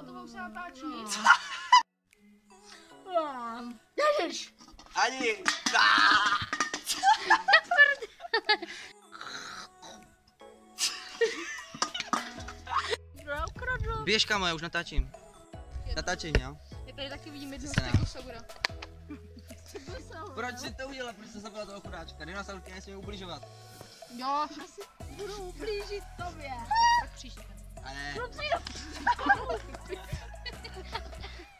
potom už se natáčí. Ježiš! Ani! Běž, kámo, já už natáčím. Natáčej mě, jo? Já tady taky vidím jednu Se stegosaura. Proč si to udělal? Proč jsi zabila toho chudáčka? Dinosaur ti nesmí ubližovat. Jo, asi budu ublížit tobě. Tak příště. A ne.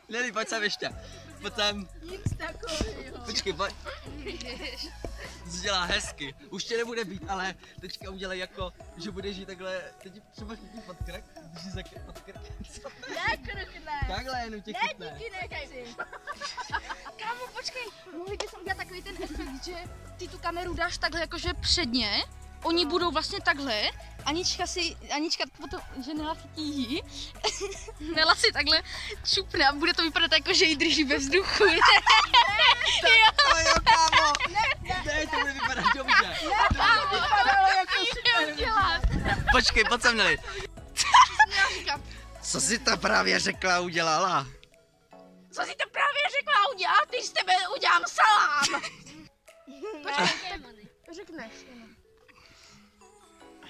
Lili, pojď sem ještě. Pojď sem. Nic takového. Počkej, pojď. Jsi dělá hezky. Už tě nebude být, ale teďka udělej jako, že budeš jít takhle. Teď třeba chytí pod krk. Drží za pod krk. Ne, krk ne. Takhle jenom tě chytne. Ne, díky, nechci. Kámo, počkej. Mohli bychom udělat takový ten efekt, že ty tu kameru dáš takhle jakože předně. Oni budou vlastně takhle, Anička potom, že Nela chytí jí, Nela si takhle čupne a bude to vypadat jako, že jí drží ve vzduchu. Ale jo, kámo! Ne, to bude vypadat dobře. To vypadalo jako super. Počkej, pojď sem, Neli. Já říkám, Co jsi to právě řekla a udělala? co jsi to právě řekla udělat? Ty z tebe udělám salám. Řekneš.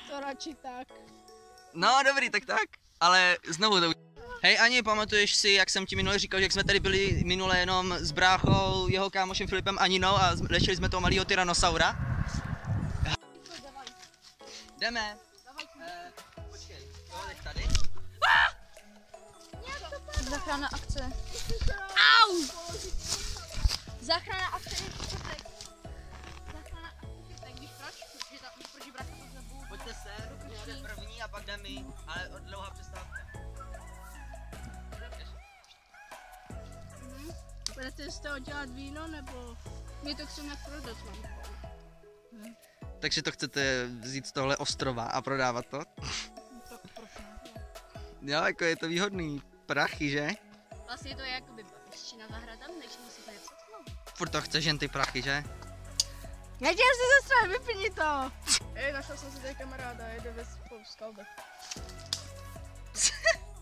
To radši tak. No, dobrý, tak. Ale znovu to. Hej Ani, pamatuješ si, jak jsem ti minule říkal, že jak jsme tady byli minule jenom s bráchou, jeho kámošem Filipem Aninou a léčili jsme toho malého tyrannosaura? Jdeme. Počkej, to jdeš tady? Záchranná akce. Au! Záchranná akce je čtvrtek. Záchranná akce je čtvrtek, víš proč? Protože brácha to zabu. Pojďte se, jde první a pak jdeme my, ale od dlouhá přestávka. Budete z toho dělat víno, nebo my to chceme prodat vám? Takže to chcete vzít z tohle ostrova a prodávat to? Tak proč ne? Jo, jako je to výhodný. Prachy, že? Vlastně to je jakoby babiččina zahrada, takže musíte něco znovu. Furt to chceš jen ty prachy, že? Nechtěl si ze strany, vypni to! Našel jsem si tady kamaráda, jede ve skalbě.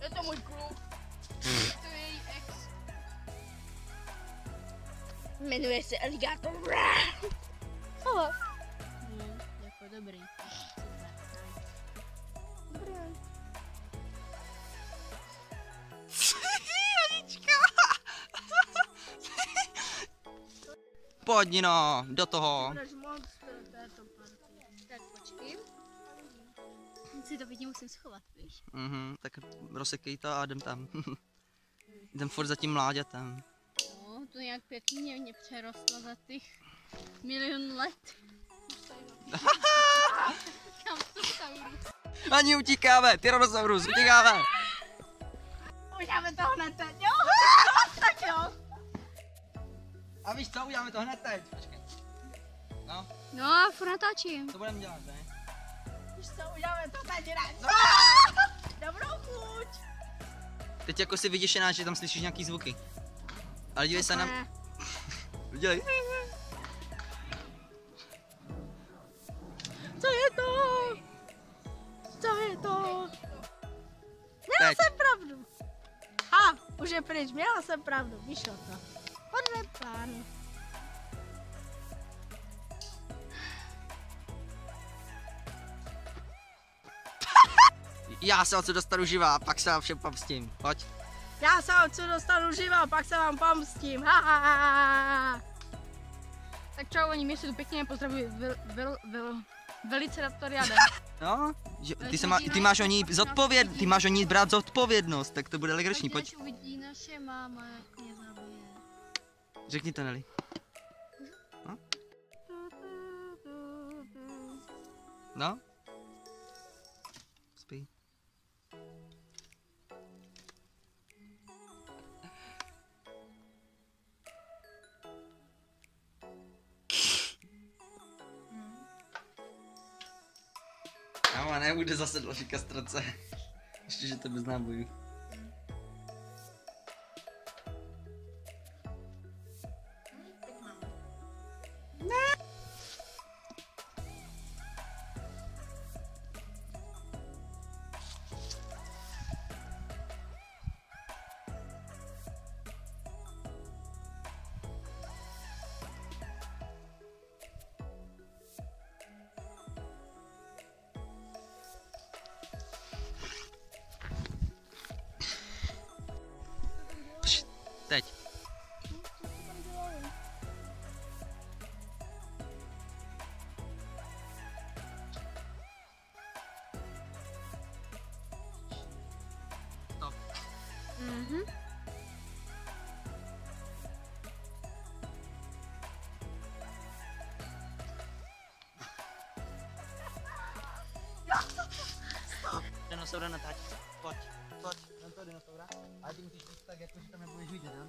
Je to můj kluk. To je její ex. Jmenuje se Alligator. Ahoj. Jako dobrý. Dobrý. Pojď, no, do toho. Tak počkej. Si to vidím, musím schovat, víš? Tak rozsekej to a jdem tam. Jdem furt za tím mláďatem. No, to nějak pěkně mě přerostlo za těch milion let. Kam to saurus? Ani utíkáme, Tyrannosaurus, utíkáme. Uděláme to hned teď, jo? Tak jo. A víš co, uděláme to hned teď. Počkej. No, No a furt natáčím. to budeme dělat, ne? Víš co, uděláme to teď hned. No. Dobrou chuť. Teď jako si vyděšená, že tam slyšíš nějaký zvuky. Ale dívej se na... Udělej. Co je to? Co je to? Měla Teď. jsem pravdu. Už je pryč, měla jsem pravdu, vyšlo to. Podle plánu. Já se odsud dostanu živá, pak se vám všem pomstím. Pojď. Já se odsud dostanu živá, pak se vám pomstím. Tak čau, oni mě si tu pěkně pozdravují velice raptoriade. No, že, ty máš o ní ty máš o ní brát zodpovědnost, tak to bude legrační, pojď. Až uvidí naše máma, jak mě zabije. Řekni to, Neli. No? Spí. Kámo, nebude zase další kastrace. Ještě, že to bez nábojů. Mhm. Dinosaura natáčí. Pojď, na toho dinosaura. Ale ty musíš jít tak, jako že tam nebudeš vidět, jo?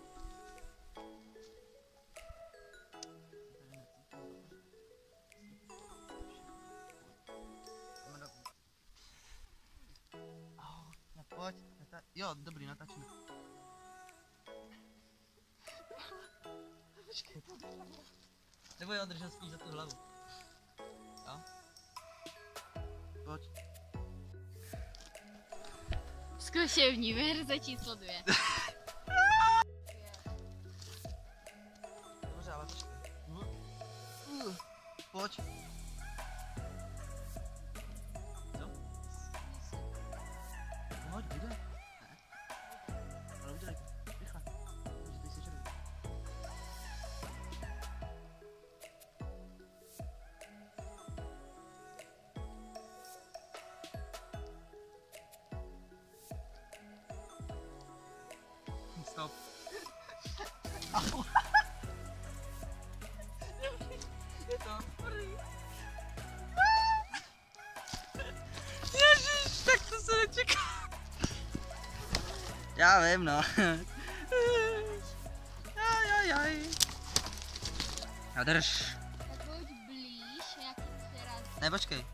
Pojď, jo, dobrý, natáčíme. Počkej. Nebo jo, držel spíš za tu hlavu. Jo? Pojď. Zkušební verze číslo 2. Dobře, ale počkej. Pojď. Co? Pojď, bude. Ne. Ale udělej to. Rychle. Můžete si žrat. Stop. Au. Je to dobrý. Ježiš, tak to se nečeká. Já vím, no. Jaj. A drž. Tak pojď blíž, jak se raz. Ne, počkej.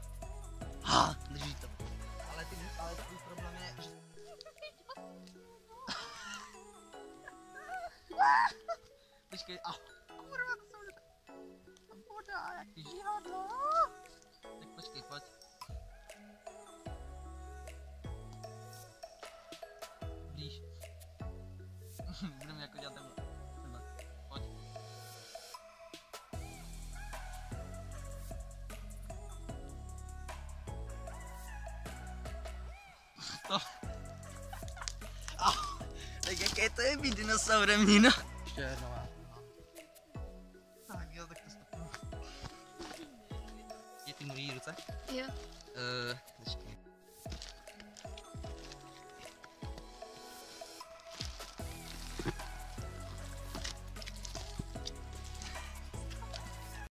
Drží to. Ale tvůj problém je, že... Počkej, kurva, to jsou voda, jaký žihadlo. Tak počkej, pojď. Blíž. Budeme jako dělat takhle. Pojď. To. Tak jaké to je být dinosaurem, Nino? Ještě jednou já. Tak jo, tak to stopnu. Je ty mojí ruce? Jo. Počkej.